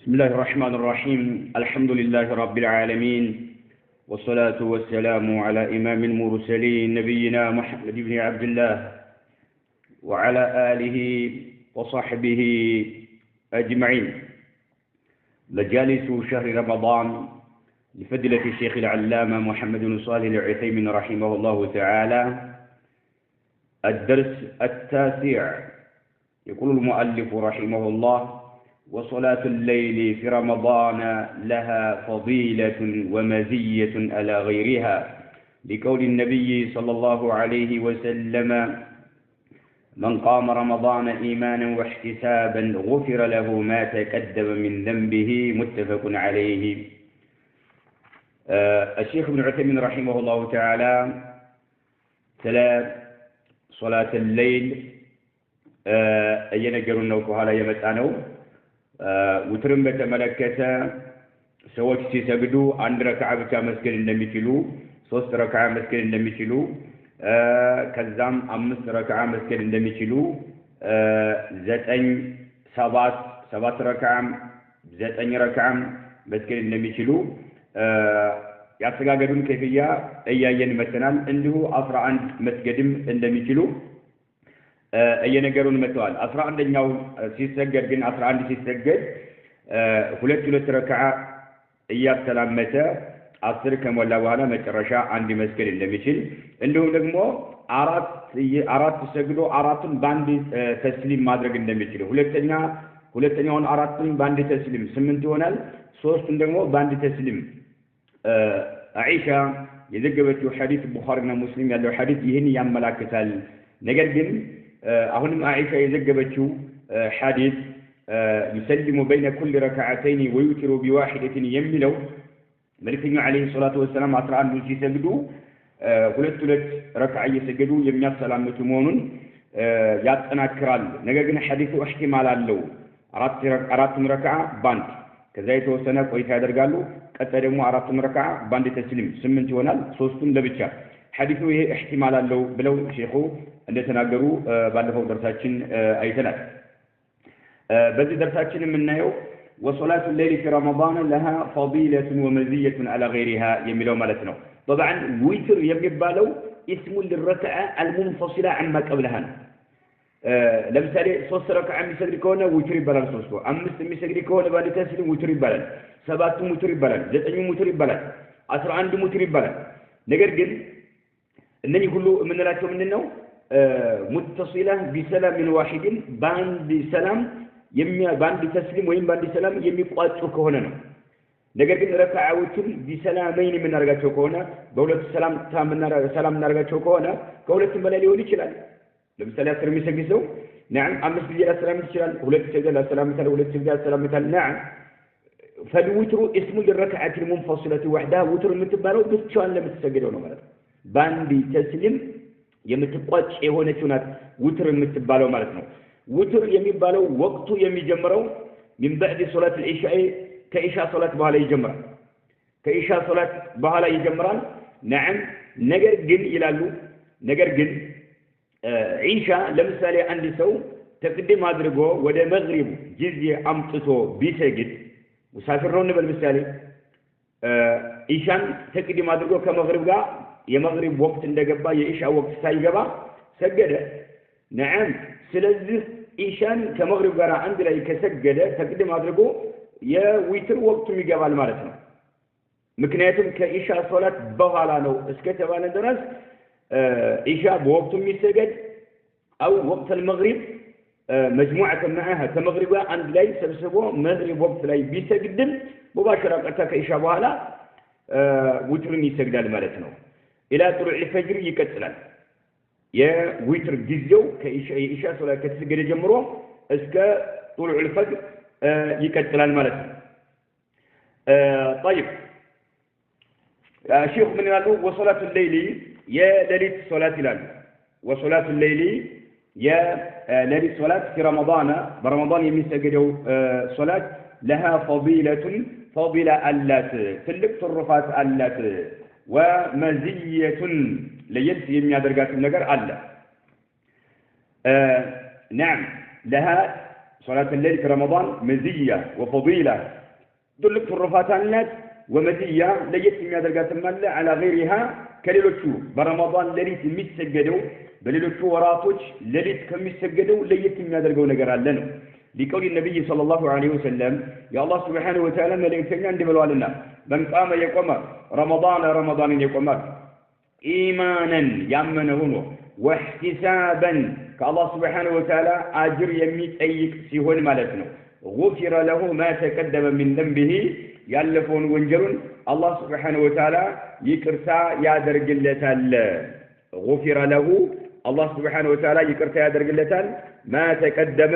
بسم الله الرحمن الرحيم الحمد لله رب العالمين والصلاة والسلام على إمام المرسلين نبينا محمد بن عبد الله وعلى آله وصحبه أجمعين. مجالس شهر رمضان لفضيلة الشيخ العلامة محمد بن صالح العثيمين رحمه الله تعالى. الدرس التاسع. يقول المؤلف رحمه الله: وصلاة الليل في رمضان لها فضيلة ومزية على غيرها، لقول النبي صلى الله عليه وسلم: من قام رمضان إيمانا واحتسابا غفر له ما تقدم من ذنبه. متفق عليه. الشيخ ابن عثيمين رحمه الله تعالى تلا صلاة الليل እየነገሩን ነው ከኋላ የመጣ ነው። ውትርን በተመለከተ ሰዎች ሲሰግዱ አንድ ረክዓ ብቻ መስገድ እንደሚችሉ፣ 3 ረክዓ መስገድ እንደሚችሉ፣ ከዛም 5 ረክዓ መስገድ እንደሚችሉ፣ 7 ረክዓ 9 ረክዓ መስገድ እንደሚችሉ ያስተጋገዱን ከፍያ እያየን መተናል። እንዲሁ 11 መስገድም እንደሚችሉ እየነገሩን መጥተዋል። 11ኛው ሲሰገድ ግን 11 ሲሰገድ ሁለት ረክዓ እያስተላመተ 10 ከሞላ በኋላ መጨረሻ አንድ መስገድ እንደሚችል፣ እንዲሁም ደግሞ አራት ሰግዶ አራቱን ባንድ ተስሊም ማድረግ እንደሚችል፣ ሁለተኛውን አራቱን ባንድ ተስሊም 8 ይሆናል። 3ቱን ደግሞ ባንድ ተስሊም። አይሻ የዘገበችው ሐዲስ ቡኻሪና ሙስሊም ያለው ሐዲስ ይህን ያመላክታል። ነገር ግን አሁንም አይሻ የዘገበችው ሐዲስ يسلم بين كل ركعتين ويوتر بواحدة የሚለው መልእክተኛው አለይሂ ሰላቱ ወሰላም 11 ሲሰግዱ ሁለት ረክዓ እየሰገዱ የሚያሰላምቱ መሆኑን ያጠናክራል። ነገር ግን ሐዲሱ እህቲማል አለው። አራቱን ረክዓ ባንድ ከዛ የተወሰነ ቆይታ ያደርጋሉ። ቀጣይ ደግሞ አራቱን ረክዓ ባንድ ተስሊም 8 ይሆናል። 3ቱን ለብቻ። ሐዲሱ ይሄ እህቲማል አለው ብለው ሼኹ እንደተናገሩ ባለፈው ደርሳችን አይተናል። በዚህ ደርሳችን የምናየው وصلاة الليل في رمضان لها فضيلة ومزية على غيرها የሚለው ማለት ነው። طبعا ዊትር የሚባለው اسم للركعة المنفصلة عما قبلها ነው። ለምሳሌ 3 ረክዓ የሚሰግድ ከሆነ ዊትር ይባላል 3። 5 የሚሰግድ ከሆነ ባንድ ተስሊም ዊትር ይባላል። 7 ዊትር ይባላል። 9 ዊትር ይባላል። 11 ዊትር ይባላል። ነገር ግን እነዚህ ሁሉ የምንላቸው ምንድነው? ሙተሲላ ቢሰላም ዋሂድ ባንድ ሰላም ባንድ ተስሊም ወይም ባንድ ሰላም የሚቋጩ ከሆነ ነው። ነገር ግን ረክዓዎችን ቢሰላመይን የምናደርጋቸው ከሆነ በሁለት ሰላም እናደርጋቸው ከሆነ ከሁለቱም በላይ ሊሆን ይችላል። ለምሳሌ 10 የሚሰግድ ሰው نعم 5 ጊዜ ሰላም ይችላል። 2 ጊዜ ሰላም ይችላል። 2 ጊዜ ሰላም ይችላል። نعم فالوتر اسم للركعة المنفصلة وحدها وتر የምትባለው ብቻዋን ለምትሰግደው ነው ማለት ነው። ባንድ ተስሊም የምትቋጭ የሆነችው ናት ውትር የምትባለው ማለት ነው። ውትር የሚባለው ወቅቱ የሚጀምረው من بعد صلاة العشاء ከኢሻ ሶላት በኋላ ይጀምራል። ከኢሻ ሶላት በኋላ ይጀምራል። نعم ነገር ግን ይላሉ ኢሻ ለምሳሌ አንድ ሰው ተቅድም አድርጎ ወደ መግሪብ ጊዜ አምጥቶ ቢሰግድ ሙሳፊር ነው እንበል ምሳሌ ኢሻን ተቅድም አድርጎ ከመግሪብ ጋር የመግሪብ ወቅት እንደገባ የኢሻ ወቅት ሳይገባ ሰገደ። نعم ስለዚህ ኢሻን ከመግሪብ ጋር አንድ ላይ ከሰገደ ተቅድም አድርጎ የዊትር ወቅቱ ይገባል ማለት ነው። ምክንያቱም ከኢሻ ሶላት በኋላ ነው እስከተባለ ድረስ ኢሻ በወቅቱ የሚሰገድ او وقت المغرب مجموعة معها كمغرب عند لا يسبسبوا مغرب وقت لا بيسجدن مباشرة قتا كإشاء بوالا وترني يسجدال مالتنا إلى طلوع الفجر يكتلال يا وتر جزيو كإشاء صلاة كتسجد جمرو اسكا طلوع الفجر يكتلال مالتنا. طيب شيخ من قالوا وصلاة الليل يا ليلة صلاة الليل وصلاة الليل يا ليلة صلاة في رمضان برمضان يمسجدوا صلاة لها فضيلة ألات تلك تصرفات ألات ومزية ليلت يمي درجات النجار ألا نعم لها صلاة الليل في رمضان مزية وفضيلة تلك الرفاتانات ومزية ليت من هذا القاتل على غيرها كليلوشو برمضان ليت ميسجدوا بليلوشو وراتوش ليت كم ميسجدوا ليت من هذا القول نجار لنا لقول النبي صلى الله عليه وسلم يا الله سبحانه وتعالى ملائكتنا عند بلوالنا من قام يقوم رمضان يقوم إيمانا يمنه واحتسابا كالله سبحانه وتعالى أجر يميت أيك سيهون مالتنا غفر له ما تقدم من ذنبه يالفون وانجرون الله سبحانه وتعالى يكرتا يا درجلتال غفر له الله سبحانه وتعالى يكرتا يا درجلتال ما تقدم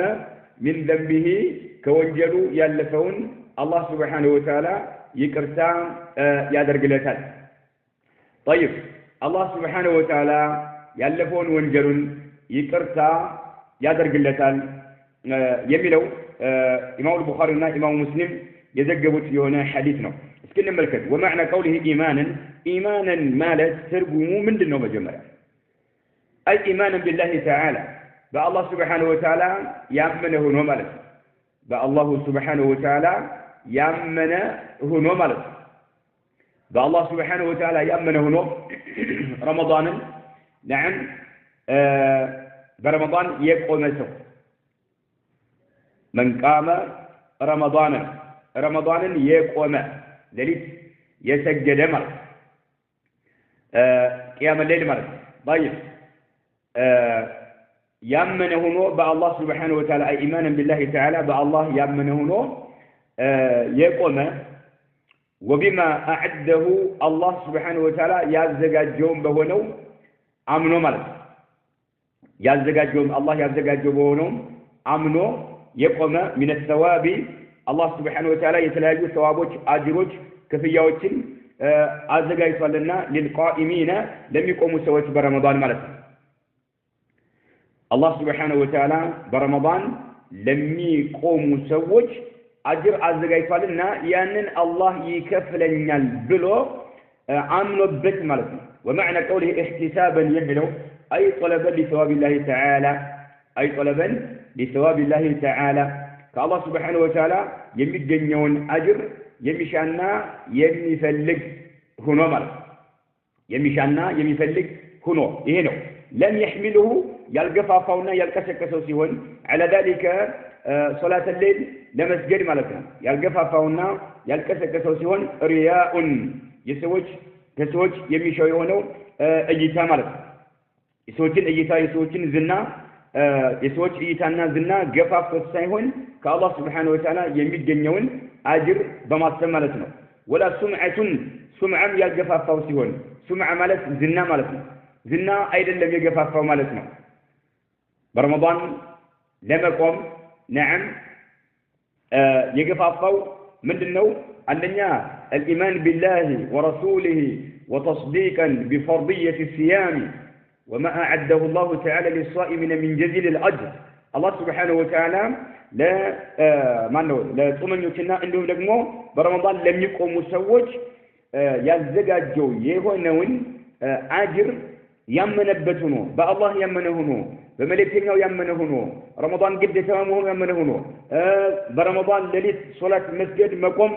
من ذنبه كوانجرو يالفون الله سبحانه وتعالى يكرتا يا درجلتال طيب الله سبحانه وتعالى يالفون وانجرون يكرتا يا درجلتال يميلو إمام البخاري وإمام مسلم يزجبوا فيهنا حديثنا اسكن ملكت ومعنى قوله إيمانا مالت ترجموا من دنو مجمرة أي إيمانا بالله تعالى بالله سبحانه وتعالى يأمنه نومالت بالله سبحانه وتعالى يأمنه نومالت بالله سبحانه وتعالى يأمنه نوم رمضان نعم برمضان يقوم سوء من قام رمضان يقوم ليلة يسجد مرة قيام الليل مرة طيب يأمنه نو بالله سبحانه وتعالى أي إيمانا بالله تعالى بالله يأمنه نو يقوم وبما أعده الله سبحانه وتعالى يزجاج يوم بهونو أمنو مرة يزجاج يوم الله يزجاج بهونو أمنو يقوم من الثواب الله سبحانه وتعالى يتلاقي ثوابوش أجروش كفياوشين أزجاج صلنا للقائمين لم يقوموا سوات برمضان مالك الله سبحانه وتعالى برمضان لم يقوموا سوات أجر أزجاج صلنا يعني الله يكفلنا البلو عملوا بيت مالك ومعنى قوله احتسابا يبلو أي طلبا لثواب الله تعالى أي طلبا لثواب الله تعالى كالله سبحانه وتعالى يمجنون أجر يمشانا يمفلق هنا مر يمشانا يمفلق هنا إهنا لم يحمله يلقف فونا يلقسك سوسيون على ذلك صلاة الليل لمسجد مالكنا يلقف فونا يلقسك سوسيون رياء يسوج يمشيونه أجيتا مالك يسوجين أجيتا يسوجين زنا የሰዎች እይታና ዝና ገፋፍቶት ሳይሆን ከአላህ Subhanahu Wa Ta'ala የሚገኘውን አጅር በማሰብ ማለት ነው ወላ ሱምዓም ያገፋፋው ሲሆን ሱምዓ ማለት ዝና ማለት ነው ዝና አይደለም የገፋፋው ማለት ነው በረመዳን ለመቆም ነዓም የገፋፋው ምንድነው አንደኛ الإيمان بالله ورسوله وتصديقا بفرضية الصيام وما أعده الله تعالى للصائمين من جزيل الأجر الله سبحانه وتعالى لا تصومن يوتنا عندهم دغمو برمضان لم يقوموا سوج ያዘጋጀው የሆነውን አጅር ያመነበት ሆኖ በአላህ ያመነ ሆኖ በመለክተኛው ያመነ ሆኖ ረመዳን ግዴታ መሆኑ ያመነ ሆኖ በረመዳን ሌሊት ሶላት መስገድ መቆም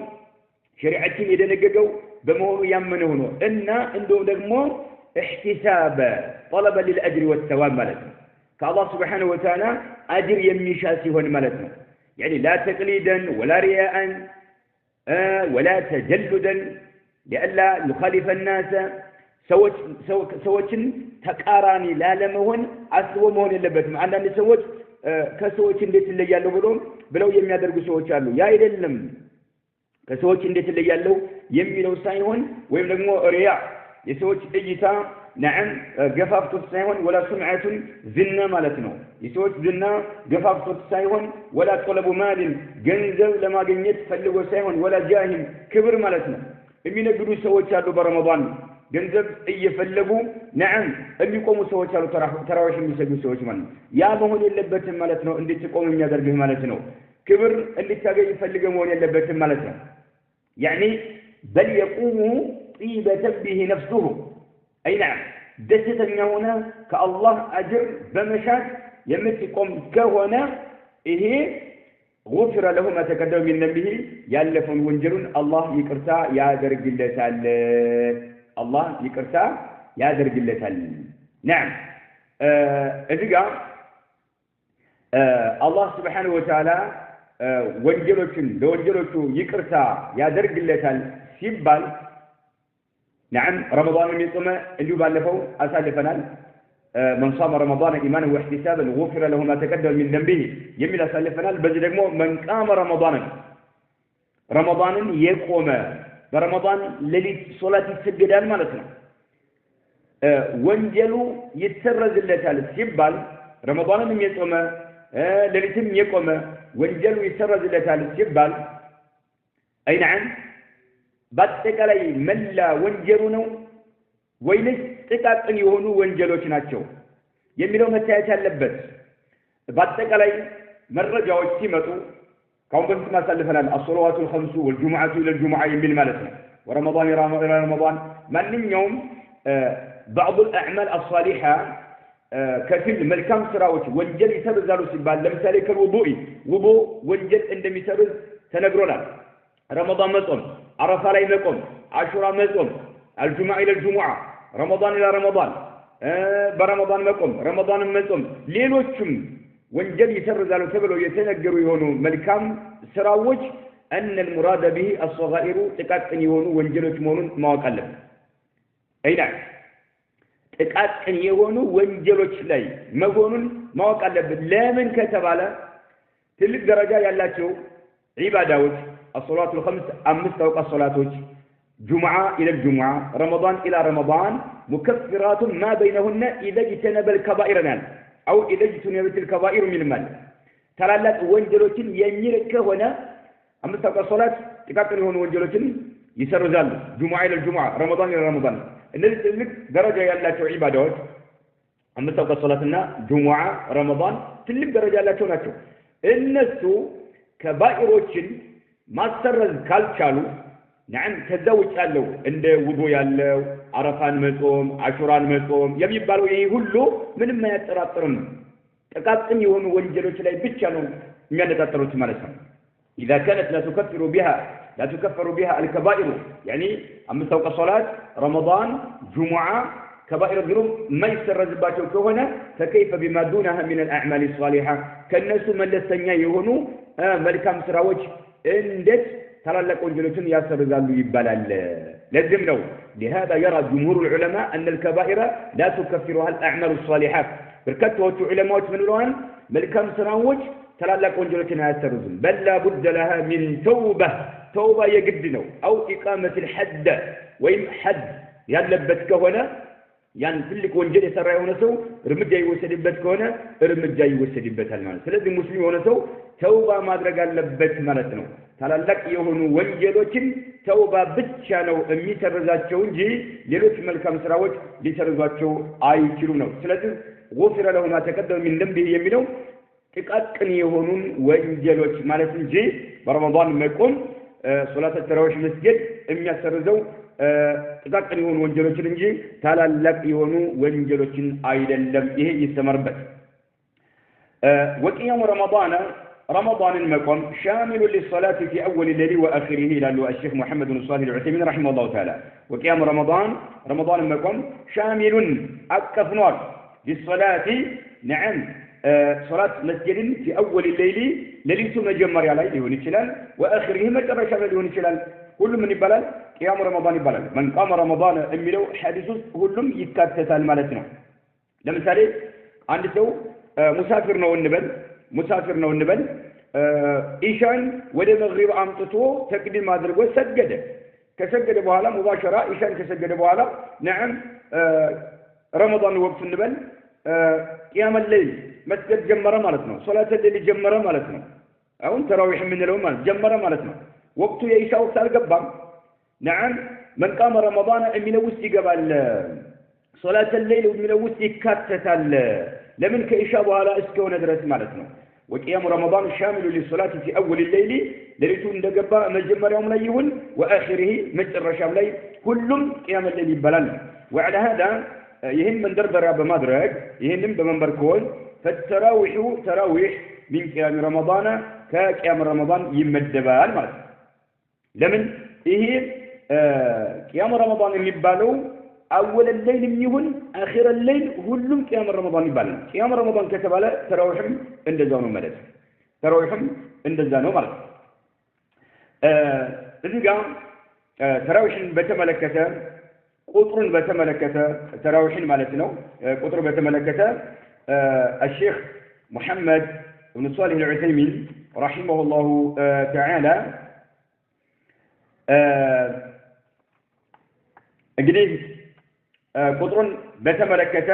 ሸሪዓችን የደነገገው በመሆኑ ያመነ ሆኖ እና እንደው ደግሞ احتساب طلبا للأجر والثواب مالتنا كالله سبحانه وتعالى أجر يمشاسي هون مالتنا يعني لا تقليدا ولا رياء ولا تجلدا لئلا يخالف الناس سوتشن تقاراني لا لمهن أسوى مهن اللبتم عندنا سوتش كسوتشن ديت اللي يالو بلو يمي يدرقوا سوتش يالو يا إلم كسوتشن ديت اللي يالو يمي لو سايهن ويملقوا رياء يسوتش إجتا نعم قفافة السايهن ولا سمعة زنا مالتنا يسوتش زنا قفافة السايهن ولا طلب مال جنزل لما جنيت فلقوا سايهن ولا جاهل كبر مالتنا إمين قدوا سوتش يالو برمضان جنزب أي فلقوا نعم أم يقوموا سوتش يالو تراوش يسجوا سوتش من يا مهون اللبت مالتنا اللي تقوم من يدر به مالتنا كبر اللي تاجي يفلقوا مهون اللبت مالتنا يعني بل يقوموا طيبة به نفسه أي نعم دستنا هنا كالله أجر بمشاك يمتكم كهنا إيه غفر له ما تقدم من ذنبه يالفون وانجلون الله يقرتا يا درج اللتال الله يقرتا يا درج اللتال نعم እዚጋ الله سبحانه وتعالى ወንጀሎችን ለወንጀሎቹ ይቅርታ ያደርግለታል ሲባል نعم رمضان يصوم اللي بالفو أسالفنا من صام رمضان إيمانا واحتسابا غفر له ما تقدم من ذنبه يميل أسالفنا بزدقمو من قام رمضان يقوم برمضان للي صلاة السجدان مالتنا وانجلو يتسرز اللتال السبال رمضان يصوم للي يقوم وانجلو يتسرز اللتال السبال أي نعم በአጠቃላይ መላ ወንጀሉ ነው ወይንስ ጥቃቅን የሆኑ ወንጀሎች ናቸው የሚለው መታየት ያለበት በአጠቃላይ መረጃዎች ሲመጡ ካሁን በፊት ማሳልፈናል الصلوات الخمس والجمعة إلى الجمعة የሚል ማለት ነው ورمضان إلى رمضان ማንኛውም بعض الأعمال الصالحة ከፊል መልካም ስራዎች ወንጀል ይሰርዛሉ ሲባል ለምሳሌ ከውዱእ ውዱእ ወንጀል እንደሚሰርዝ ተነግሮናል رمضان مصوم عرفة لا يمقوم عاشوراء مصوم الجمعة إلى الجمعة رمضان إلى رمضان برمضان مقوم رمضان مصوم ليلوچم وانجل يسرزالو تبلو يتنجرو يهونو ملكام سراوج أن المراد به الصغائر تقاطن يهونو وانجلوچ مهونون ማወቅ አለብን أي نعم تقاطن يهونو ወንጀሎች ላይ መሆኑን ማወቅ አለብን ለምን ከተባለ ትልቅ ደረጃ ያላቸው ዒባዳዎች الصلاة الخمس أمس توقع الصلاة جمعة إلى الجمعة رمضان إلى رمضان مكفرات ما بينهن إذا اجتنب الكبائر نال أو إذا اجتنبت الكبائر من المال ترى لك وانجلوتين يميرك هنا أمس توقع الصلاة تكاتل هون وانجلوتين يسر زال جمعة إلى الجمعة رمضان إلى رمضان الذي تلك درجة يلا عبادات أمس توقع الصلاة جمعة رمضان تلك درجة يلا ناتو الناس كبائروتين ማስተረዝ ካልቻሉ نعم ተዘውጭ ያለው እንደ ውዱ ያለው አረፋን መጾም አሹራን መጾም የሚባለው ይሄ ሁሉ ምንም አያጠራጥርም ጥቃቅን የሆኑ ወንጀሎች ላይ ብቻ ነው የሚያነጣጥሩት ማለት ነው اذا كانت لا تكفر بها الكبائر يعني አምስት ተውቀ ሶላት رمضان جمعة كبائر الذنوب ما يسرزባቸው ከሆነ فكيف بما دونها من الاعمال الصالحه ከነሱ መለስተኛ የሆኑ መልካም ስራዎች اندت تلالك وانجلوتين ياسرزالو يبالال لازم لو لهذا يرى جمهور العلماء أن الكبائر لا تكفرها الأعمال الصالحات بركته علماء من الوان ملكام سراوج تلالك وانجلوتين ياسرزون بل لا بد لها من توبة يقدنو أو إقامة الحد وإن حد يلبتك هنا يعني كلك وانجل يسرع ونسو رمجا يوسدبت كونه رمجا يوسدبت المال ስለዚህ ሙስሊም ሆነ ሰው ተውባ ማድረግ አለበት ማለት ነው ታላላቅ የሆኑ ወንጀሎችን ተውባ ብቻ ነው የሚሰርዛቸው እንጂ ሌሎች መልካም ስራዎች ሊሰርዟቸው አይችሉ ነው ስለዚህ غفر له ما تقدم من ذنبه የሚለው ጥቃቅን የሆኑ ወንጀሎች ማለት እንጂ በረመዳን መቆም ሶላት ተራዊህ መስጊድ የሚያሰርዘው ጥቃቅን የሆኑ ወንጀሎችን እንጂ ታላላቅ የሆኑ ወንጀሎችን አይደለም ይሄ ይስተመርበት وقيام رمضان المقام شامل للصلاة في أول الليل وآخره إلى الشيخ محمد بن صالح العثيمين رحمه الله تعالى وقيام رمضان المقام شامل أكفنار للصلاة نعم صلاة مسجد في أول الليل لليس مجمر عليه لهون الشلال وآخره مجرى شامل لهون الشلال كل من يبلل قيام رمضان يبلل من قام رمضان أملو حادثه كلهم يتكتسال مالتنا لمثال عند سو مسافر ነው እንበል ኢሻን ወደ መግሪብ አምጥቶ ተቅዲም አድርጎ ከሰገደ በኋላ ሙባሸራ ኢሻን ከሰገደ በኋላ نعم ረመዳን ወቅት እንበል ቂያም الليل መስገድ ጀመረ ማለት ነው ሶላተ ሌሊ ጀመረ ማለት ነው አሁን ተራዊህ የምንለው ማለት ጀመረ ማለት ነው ወቅቱ የኢሻ ወቅት አልገባም نعم من قام رمضان የሚለው ውስጥ ይገባል ሶላተ ሌሊ የሚለው ውስጥ ይካተታል لمن كإشاء بኋላ እስከሆነ ድረስ ማለት ነው وقيام رمضان شامل للصلاة في أول الليل لريتون دقبا مجمريهم لا يهون وآخره مجرشام لا كلهم قيام الليل بلال وعلى هذا يهم من دربر بمدرج يهم بمنبر كون فالتراويح تراويح من قيام رمضان كقيام رمضان يمدبال ማለት ለምን ይሄ قيام رمضان የሚባለው اول الليل የሚሆን اخر الليل ሁሉም قيام رمضان ይባላል قيام رمضان ከተባለ ተራዊህም እንደዛው ነው ማለት ተራዊህም እንደዛ ነው ማለት እዚህ ጋር ተራዊህን በተመለከተ ቁጥሩን በተመለከተ ተራዊህን ማለት ነው ቁጥሩ በተመለከተ الشيخ محمد بن صالح العثيمين رحمه الله تعالى እንግዲህ ቁጥሩን በተመለከተ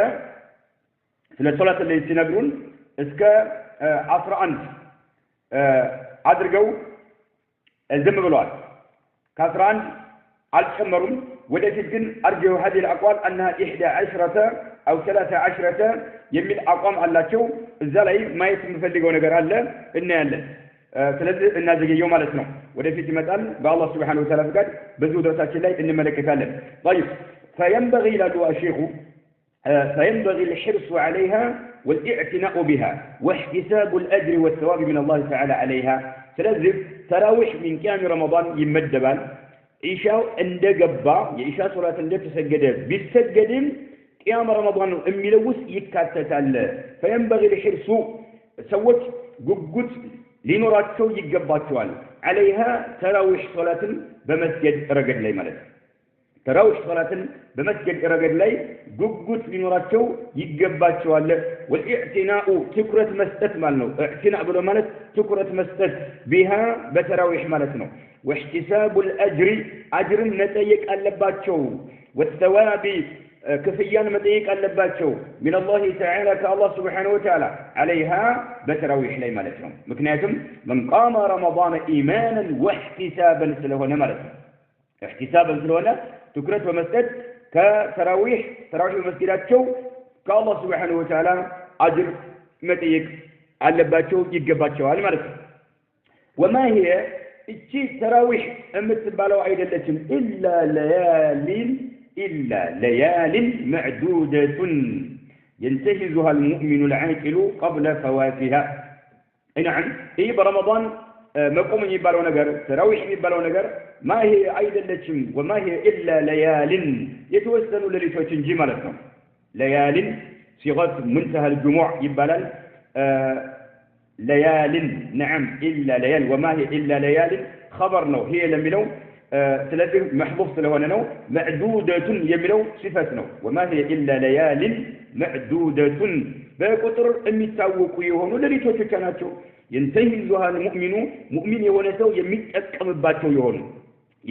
ስለ ሶላት ላይ ሲነግሩን እስከ 11 አድርገው ዝም ብለዋል ከ11 አልጨመሩም ወደፊት ግን አርጀው هذه الاقوال انها 11 او 13 የሚል አቋም አላቸው እዛ ላይ ማየት የምፈልገው ነገር አለ እናያለን ስለዚህ እናዘገየው ማለት ነው ወደፊት ይመጣል በአላህ Subhanahu Wa Ta'ala ፍቃድ በዚህ ደረሳችን ላይ እንመለከታለን طيب فينبغي للشيخ فينبغي الحرص عليها والاعتناء بها واحتساب الأجر والثواب من الله تعالى عليها ስለዚህ ተራዊህ من قيام رمضان ይመደባል ኢሻው እንደገባ የኢሻ ሶላት እንደተሰገደ ቢሰገድም قيام رمضان የሚለው ውስጥ ይካተታል فينبغي الحرص ሰዎች ጉጉት ሊኖራቸው ይገባቸዋል عليها ተራዊህ ሶላትን በመስገድ ረገድ ላይ ማለት ተራዊህ ሶላትን በመስገድ ረገድ ላይ ጉጉት ሊኖራቸው ይገባቸዋል والإعتناء ትኩረት መስጠት ማለት ነው اعتناء ብሎ ማለት ትኩረት መስጠት بها በተራዊህ ማለት ነው واحتساب الأجر أجر متيك ألباتشو والثواب كفيان متيك ألباتشو من الله تعالى كالله سبحانه وتعالى عليها بتراويح لي مالتهم مكنياتهم من قام رمضان إيمانا واحتسابا سلوهنا مالتهم احتسابا سلوهنا تكرت ومسجد كتراويح ومسجداتشو كالله سبحانه وتعالى أجر متيك ألباتشو يقباتشو هذا مالتهم وما هي እቺ ተራዊህ የምትባለው አይደለችም إلا ليال معدودة ينتهزها المؤمن العاقل قبل فواتها نعم هي برمضان مقوم يبالو نجر تراويح يبالو نجر ما هي አይደለችም وما هي إلا ليال يتوسل لليتوች እንጂ ማለት ነው ليال صيغه منتهى الجموع يبالال ليال نعم إلا ليال وما هي إلا ليال خبر نو هي لمنو ثلاثة محبوب سلوانه نو معدودة يمنو صفة نو وما هي إلا ليال معدودة بقطر المتساوق يهونو للي توشكناتو ينتهزها المؤمن مؤمن يهونسو يمتأكم باتو يهونو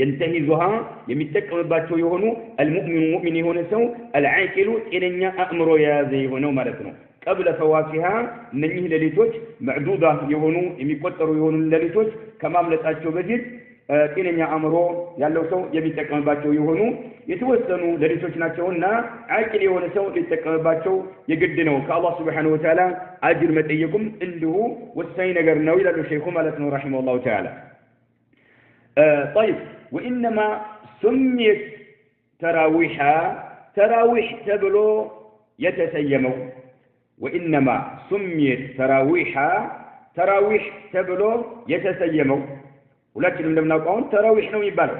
ينتهزها يمتأكم باتو يهونو المؤمن مؤمن يهونسو العاقل إلينا أمر يا زي هونو مارتنو قبل فواتها ننيه لليتوች معدودة يهونو የሚቆጠሩ የሆኑ ለሊቶች ከማምለጣቸው በፊት ጤነኛ አእምሮ ያለው ሰው የሚጠቀምባቸው የሆኑ የተወሰኑ ለሊቶች ናቸውና አቂል የሆነ ሰው ሊጠቀምባቸው የግድ ነው ከአላህ Subhanahu Wa Ta'ala አጅር መጠየቁም እንዲሁ ወሳኝ ነገር ነው ይላሉ ሼኹ ማለት ነው رحمه الله تعالى طيب وانما سميت تراويح ተብሎ የተሰየመው وإنما سميت تراويح تبلو يتسيموا ولكن لم نقول تراويح نو يبالو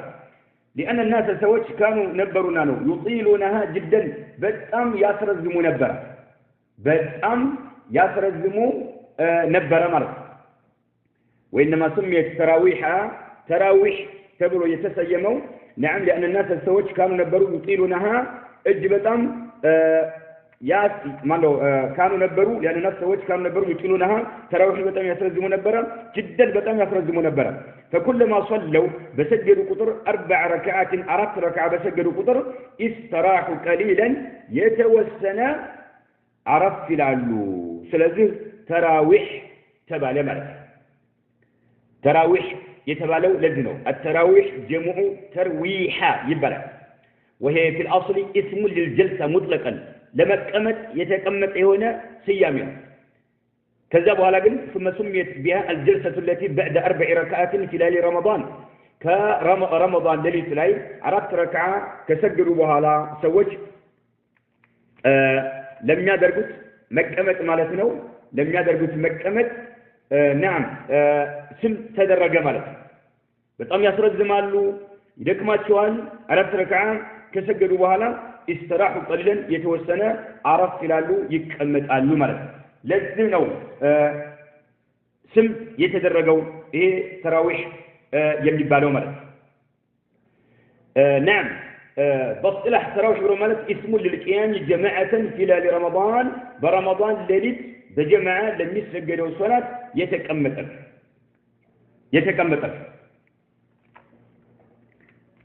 لأن الناس سوتش كانوا نبرونا له يطيلونها جدا بتأم ياسرزموا نبرا بتأم ياسرزموا نبرا مرة وإنما سميت تراويح تبلو يتسيموا نعم لأن الناس سوتش كانوا نبروا يطيلونها اجبتام مالو كانوا نبروا لأن الناس سويت كانوا نبروا يطيلونها تراويح بتام يسرزموا نبرا جدا بتام يسرزموا نبرا فكلما صلوا بسجدوا قطر 4 ركعات 4 ركعة بسجدوا قطر استراحوا قليلا يتوسنا عرف لعلو سلازه تراويح تبالي مالك تراويح يتبالو لذنو التراويح جمع ترويحا يبالي وهي في الأصل اسم للجلسة مطلقا لمقمت يتقمت هنا سيامي كذا بها لكن ثم سميت بها الجلسة التي بعد 4 ركعات في ليالي رمضان كرمضان ليلة العيد 4 ركعة كسجلوا بها لا سوج لم يدرجت مقمت مالتنا لم يدرجت مقمت نعم سم تدرج مالك بتأم يسرد زمالو يدكما شوال أربع ركعة كسجدوا بهلا استراحوا قليلا يتوسنا عرف خلالو يكمل قالو مالك لازم سم يتدرجوا إيه تراويح يلي بالو مالك نعم بس إلى تراويح برمالك اسمه للقيام جماعة خلال رمضان برمضان ليلة بجماعة لم يسجدوا الصلاة يتكمل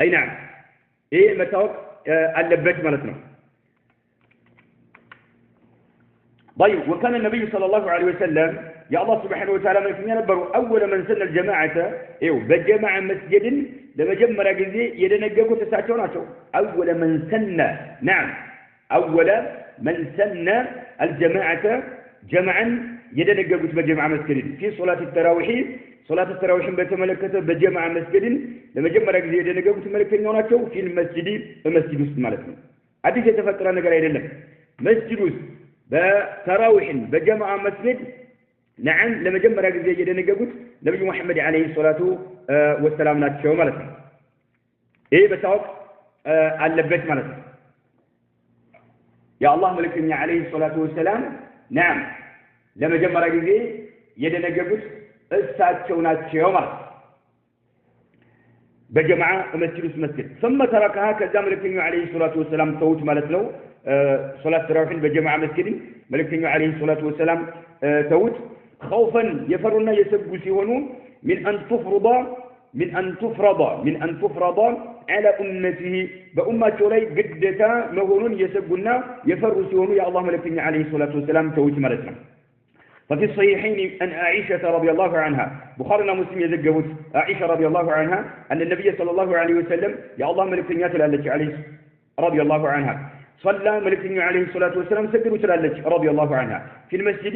أي نعم إيه متوقع اللبات مالتنا طيب وكان النبي صلى الله عليه وسلم يا الله سبحانه وتعالى من ينبروا أول من سن الجماعة إيو بجماعة مسجد لما جمع رجزي يدنققوا تساعتوناتو أول من سن نعم أول من سن الجماعة جمعا يدنققوا بجماعة مسجد في صلاة التراويح صلاة التراويح بتملكته بجماعة مسجد لما جمع رجزي يدنققوا تملكتوناتو في المسجد مالتنا أديك يتفكر أنا قرأي لهم مسجد بتراويح بجماعة مسجد نعم لما جمع رجزي يدنققوا نبي محمد عليه الصلاة والسلام ناتشو مالتنا إيه بتوقع اللبت مالتنا يا الله ملكني عليه الصلاة والسلام نعم لما جمع رجزي يدنققوا الساتشو ناتشو مالتنا بجماعة مسجد ثم تركها كذا ملكني عليه الصلاة والسلام صوت مالتنا صلاة التراويح بجماعة مسجد ملكني عليه الصلاة والسلام توت خوفا يفرنا يسبوا سيونو من أن تفرض على أمته بأمة لي قدتا مهون يسبنا يفروا سيونو يا الله ملكني عليه الصلاة والسلام توت مالتنا ففي الصحيحين أن عائشة رضي الله عنها بخارنا مسلم يزجبت عائشة رضي الله عنها أن النبي صلى الله عليه وسلم يا الله ملكني عليه رضي الله عنها صلى ملكني عليه الصلاة والسلام سجدوا تلالج رضي الله عنها في المسجد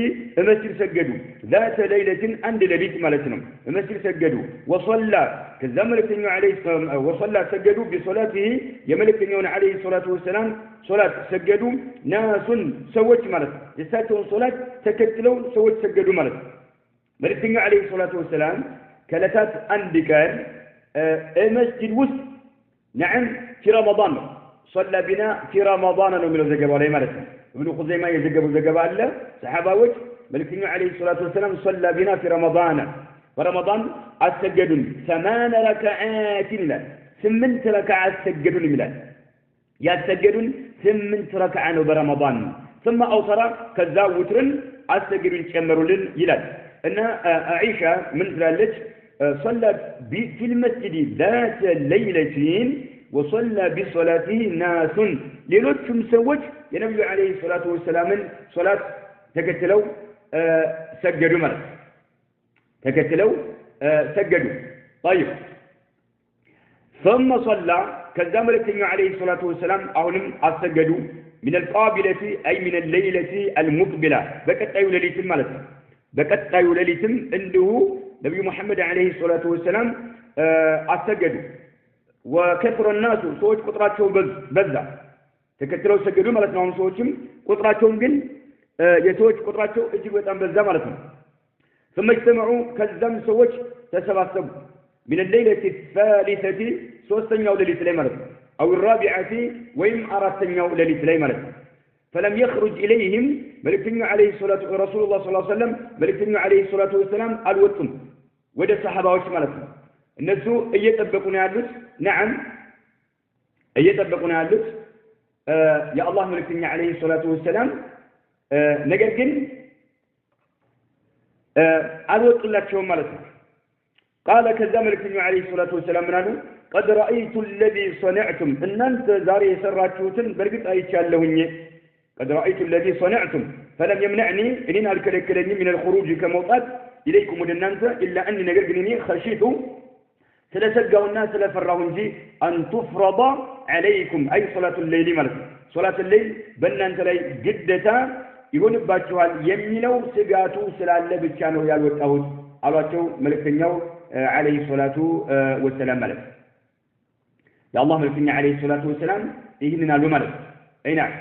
سجدوا ذات ليلة عند ليلة مالتنا المسجد سجدوا وصلى كذا ملكني عليه وصلى سجدوا بصلاته يا ملكني عليه الصلاة والسلام صلاة سجدوا ناس سوت مالت يساتون صلاة تكتلوا سوت سجدوا مالت ملكني عليه الصلاة والسلام كلتات عندكار المسجد وسط نعم في رمضان صلى بنا في رمضان من الزجبة عليه مالتنا ابن خزيمة يزجبوا الزجبة الله صحابة ملكنا عليه الصلاة والسلام صلى بنا في رمضان ورمضان السجدون 8 ركعات لا 8 ركعات سجدون ملا يسجدون 8 ركعات برمضان ثم أوصر كذا وترن السجدون كمروا لن يلاد أن عائشة من ذلك صلت في المسجد ذات ليلتين وصلى بصلاته ناس ليلوتهم سوت النبي عليه الصلاة والسلام صلاة تكتلوا سجدوا مرة تكتلوا سجدوا طيب ثم صلى كذا ملكنا عليه الصلاة والسلام أهلم السجدوا من القابلة أي من الليلة المقبلة بكت أي ليلة مالتنا بكت أي ليلة عنده نبي محمد عليه الصلاة والسلام السجدوا وكثر الناس سويت قطراتهم بزا تكتلوا سجدوا مالتنا هم سويتهم قطراتهم جن يسويت قطراتهم اجي بتام بزا مالتنا ثم اجتمعوا كذم سويت تسبسبوا من الليلة الثالثة سوستن يوم ليلة مالتنا أو الرابعة ويم أرادتن يوم ليلة مالتنا فلم يخرج إليهم ملكنا عليه الصلاة رسول الله صلى الله عليه وسلم ملكنا عليه الصلاة والسلام الوطن وده الصحابة مالتنا الناس يتبقون يعلوت نعم يتبقون يعلوت يا الله ملكنا عليه الصلاة والسلام نجرجن الوط الله شو مالتنا قال كذا ملكنا عليه الصلاة والسلام منه قد رأيت الذي صنعتم إن أنت زاري سراتشوتن برقت أي شالهني قد رأيت الذي صنعتم فلم يمنعني إننا الكلكلني من الخروج كموطات إليكم ودنانت إلا أني نجرجني خشيت سلسجوا الناس لفرهنجي أن تفرض عليكم أي صلاة الليل ملك صلاة الليل بنا أنت لي جدتا يقول باتشوال يمينو سقاتو سلالة بتشانو يالو التاوت ألواتشو ملك عليه الصلاة والسلام ملك يا الله ملك عليه الصلاة والسلام إهننا له ملك أي نعم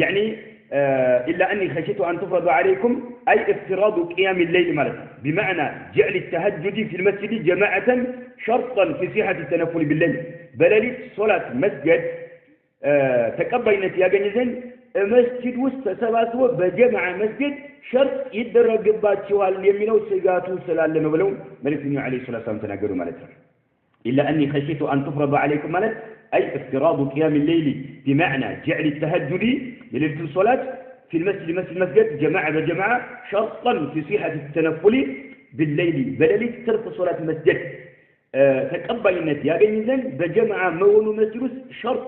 يعني إلا أني خشيت أن تفرض عليكم أي افتراض قيام الليل مالك بمعنى جعل التهجد في المسجد جماعة شرطا في صحة التنفل بالليل بلاليت صلاة مسجد تقبلت يا جنزين مسجد وسط سباسو بجمع مسجد شرط يدرج باتشوال يمينو سيغاتو سلالم بلو ملك عليه الصلاة والسلام تناقروا مالك إلا أني خشيت أن تفرض عليكم مالك أي افتراض قيام الليل بمعنى جعل التهجد ليلة الصلاة في المسجد جماعة بجماعة شرطا في صحة التنفل بالليل بلالي ترك صلاة المسجد تقبلت يا جنزين بجماعة مونو مسجد شرط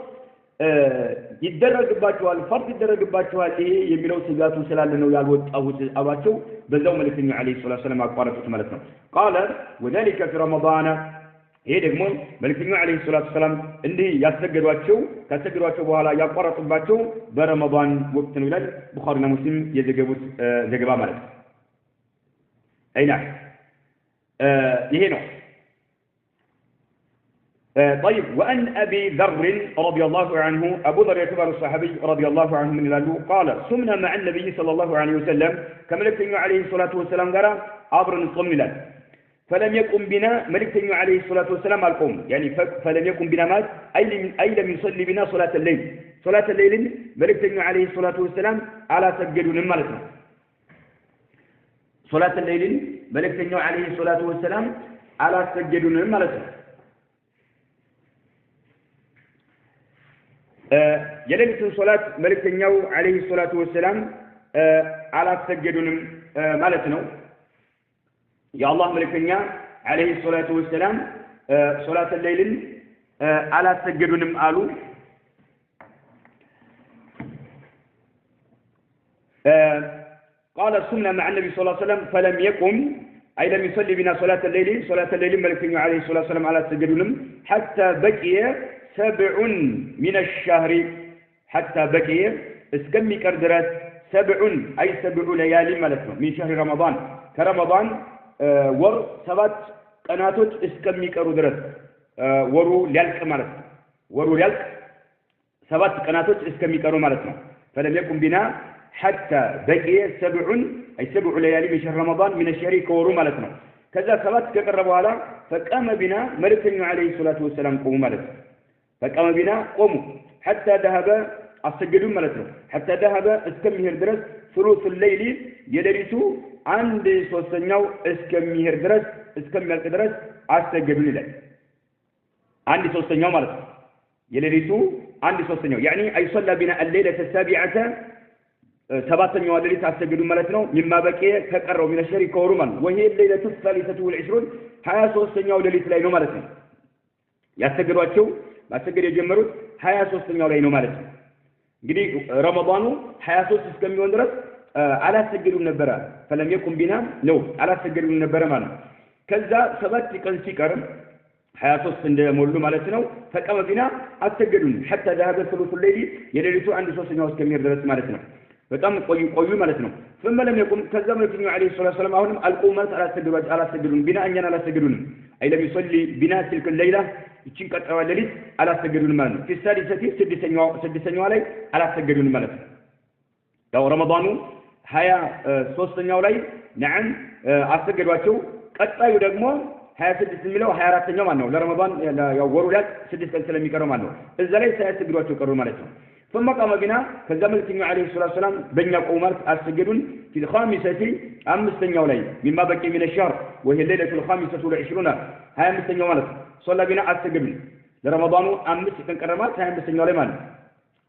يدرج باتشوال فرض يدرج باتشوال يمينو سيغاتو سلالنو يالوت أواتو بزو ملك عليه الصلاة والسلام أقبارة ملكنا قال وذلك في رمضان ይሄ ደግሞ መልእክተኛው አለይሂ ሰላቱ ሰላም እንዲህ ካሰገዷቸው በኋላ ያቋረጡባቸው በረመዳን ወቅት ነው ይላል ቡኻሪና ሙስሊም የዘገቡት ዘገባ ማለት ነው። አይና ይሄ ነው። طيب وأن أبي ذر رضي الله عنه أبو ذر يعتبر الصحابي رضي الله عنه من الله قال صمنا مع النبي صلى الله عليه وسلم كما لكتنوا عليه الصلاة والسلام قال عبر الصم لله فلم يقم بنا ملكتني عليه الصلاة والسلام القوم يعني فلم يقم بنا مات أي لم يصلي بنا صلاة الليل ملكتني عليه الصلاة والسلام على سجدون مالتنا صلاة الليل ملكتني عليه الصلاة والسلام على سجدون مالتنا يلبس صلاة ملكتني عليه الصلاة والسلام على سجدون مالتنا يا الله ملكنا عليه الصلاة والسلام صلاة الليل على سجدونم قالوا قال سمنا مع النبي صلى الله عليه وسلم فلم يقم أي لم يصلي بنا صلاة الليل ملكنا عليه الصلاة والسلام على سجدونم حتى بقي 7 من الشهر حتى بقي اسكمي كردرات 7 أي 7 ليالي ملكنا من شهر رمضان كرمضان ወር 7 ቀናቶች እስከሚቀሩ ድረስ ወሩ ሊያልቅ ማለት ነው። ወሩ ሊያልቅ 7 ቀናቶች እስከሚቀሩ ማለት ነው። فلم يكن بنا حتى بقي 7 أي 7 ليالي من شهر رمضان من الشهر كورو ማለት ነው። ከዛ 7 ከቀረ በኋላ فقام بنا መልእክተኛው عليه الصلاة والسلام ቆሙ ማለት ነው። فقام بنا ቆሙ حتى ذهب አሰገዱም ማለት ነው። حتى ذهب እስከሚሄድ ድረስ ثلث الليل የሌሊቱ 1/3 እስከሚሄድ ድረስ እስከሚያልቅ ድረስ አሰገዱን ይላል። 1/3 ማለት ነው። የሌሊቱ 1/3 يعني أي صلى بنا الليلة السابعة 7ኛው ሌሊት አሰገዱን ማለት ነው። مما بقي ከቀረው من الشهر كورمان وهي الليلة الثالثة والعشرون 23ኛው ሌሊት ላይ ነው ማለት ነው። ያሰገዷቸው ማሰገድ የጀመሩት 23ኛው ላይ ነው ማለት ነው። እንግዲህ ረመዳኑ 23 እስከሚሆን ድረስ አላሰገዱም ነበር። فلم يكن بنا ነው አላሰገዱም ነበር ማለት ነው። ከዛ 7 ቀን ሲቀር 23 እንደሞሉ ማለት ነው። فقام بنا አሰገዱን حتى ذهب ثلث الليل የሌሊቱ 1/3 እስከሚሄድ ድረስ ማለት ነው። በጣም ቆዩ ማለት ነው። ثم لم يكن ከዛ መልእክተኛው عليه الصلاة والسلام አሁንም አልቆመት አላሰገዱን بنا እኛን አላሰገዱንም أي لم يصلي بنا تلك الليلة ይችን ቀጠዋ ሌሊት አላሰገዱንም ማለት ነው። في السادسة ስድስተኛው ላይ አላሰገዱንም ማለት ነው። ያው ረመዳኑ 23ኛው ላይ ነዓም አሰገዷቸው። ቀጣዩ ደግሞ 26 የሚለው 24ኛው ማለት ነው። ለረመዳን ያው ወሩ ላይ 6 ቀን ስለሚቀረው ማለት ነው። እዛ ላይ ሳያሰግዷቸው ቀሩ ማለት ነው። ثم قام بنا ከዛ መልእክተኛው عليه الصلاة والسلام በእኛ ቆሙ ማለት አሰገዱን في الخامسة 5ኛው ላይ مما بقي من الشهر وهي الليلة الخامسة والعشرون 25ኛው ማለት صلى بنا አሰገዱን ለረመዳኑ 5 ቀን ቀረማት 25ኛው ላይ ማለት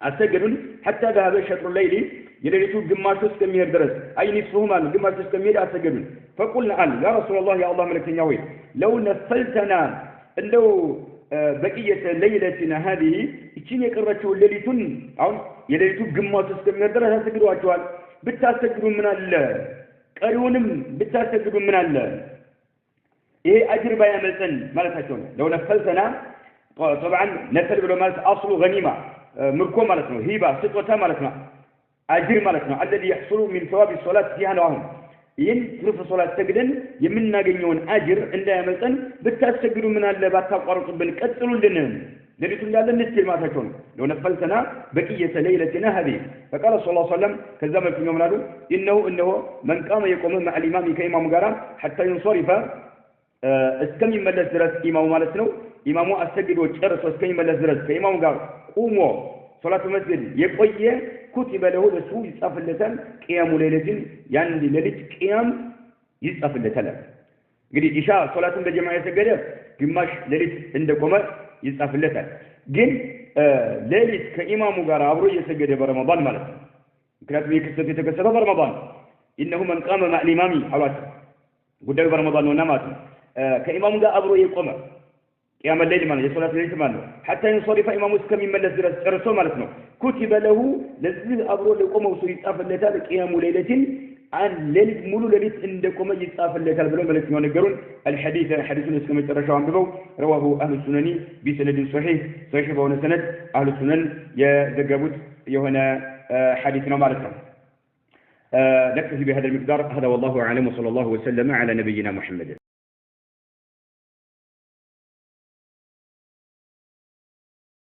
አሰገዱን حتى ذهب شطر الليل የሌሊቱ ግማሽ እስከሚሄድ ድረስ አይ ንስፉ ማለት ግማሽ እስከሚሄድ አሰገዱን فقلنا قال يا رسول الله يا الله ملكኛ ሆይ لو نفلتنا እንደው በቂየተ ለይለቲና هذه እቺን የቀረችው ሌሊቱን አሁን የሌሊቱ ግማሽ እስከሚሄድ ድረስ አሰግዷቸዋል። ብታሰግዱ ምን አለ ቀሪውንም ብታሰግዱ ምን አለ ይሄ አጅር ባያመልጠን ማለታቸው ነው። لو نفلتنا طبعا ነፈል ብሎ ማለት አስሉ ገኒማ ምርኮ ማለት ነው። ሂባ ስጦታ ማለት ነው። አጅር ማለት ነው። الذي يحصل من ثواب الصلاة فيها ነው። አሁን ይህን ትርፍ ሶላት ሰግደን የምናገኘውን አጅር እንዳያመልጠን ብታሰግዱ ምን አለ ባታቋርጡብን ቀጥሉልን لريت እንዳለ ንስል ማታቸው ነው لو نفلتنا بقيه ليلتنا هذه فقال صلى الله عليه وسلم كذا መልክኛው ምናሉ انه من قام يقوم مع الامام كإمام ጋራ حتى ينصرف እስከሚመለስ ድረስ ኢማሙ ማለት ነው ኢማሙ አሰግዶ ጨርሶ እስከሚመለስ ድረስ ከኢማሙ ጋር ቆሞ ሶላት መስጊድ የቆየ ኩቲበ ለሁ ለሱ ይጻፍለታል ቂያሙ ሌሊትን ያን ሌሊት ቂያም ይጻፍለታል እንግዲህ ኢሻ ሶላቱን በጀማዓ የሰገደ ግማሽ ሌሊት እንደቆመ ይጻፍለታል ግን ሌሊት ከኢማሙ ጋር አብሮ እየሰገደ በረመዳን ማለት ነው ምክንያቱም የክስተት የተከሰተው በረመዳን إنه من قام مع الإمام አሏት ጉዳዩ በረመዳን ነውና ማለት ነው ከኢማሙ ጋር አብሮ የቆመ قيام الليل ማለት የሶላት ሌሊት ማለት ነው حتى ينصرف ኢማሙ እስከሚመለስ ድረስ ጨርሶ ማለት ነው ኩቲበ ለሁ ለዚህ አብሮ ለቆመው ሰው ይጻፍለታል ቂያሙ ሌሊትን عن ليلة مولو ليلة عندكم يتصاف اللي كان بلو ملك يقولون الحديث اسمه ترشوا عن بلو رواه أهل السنن بسند صحيح بون سند أهل السنن يذكرون يهنا حديثنا معرفة نكتفي بهذا المقدار هذا والله أعلم وصلى الله وسلم على نبينا محمد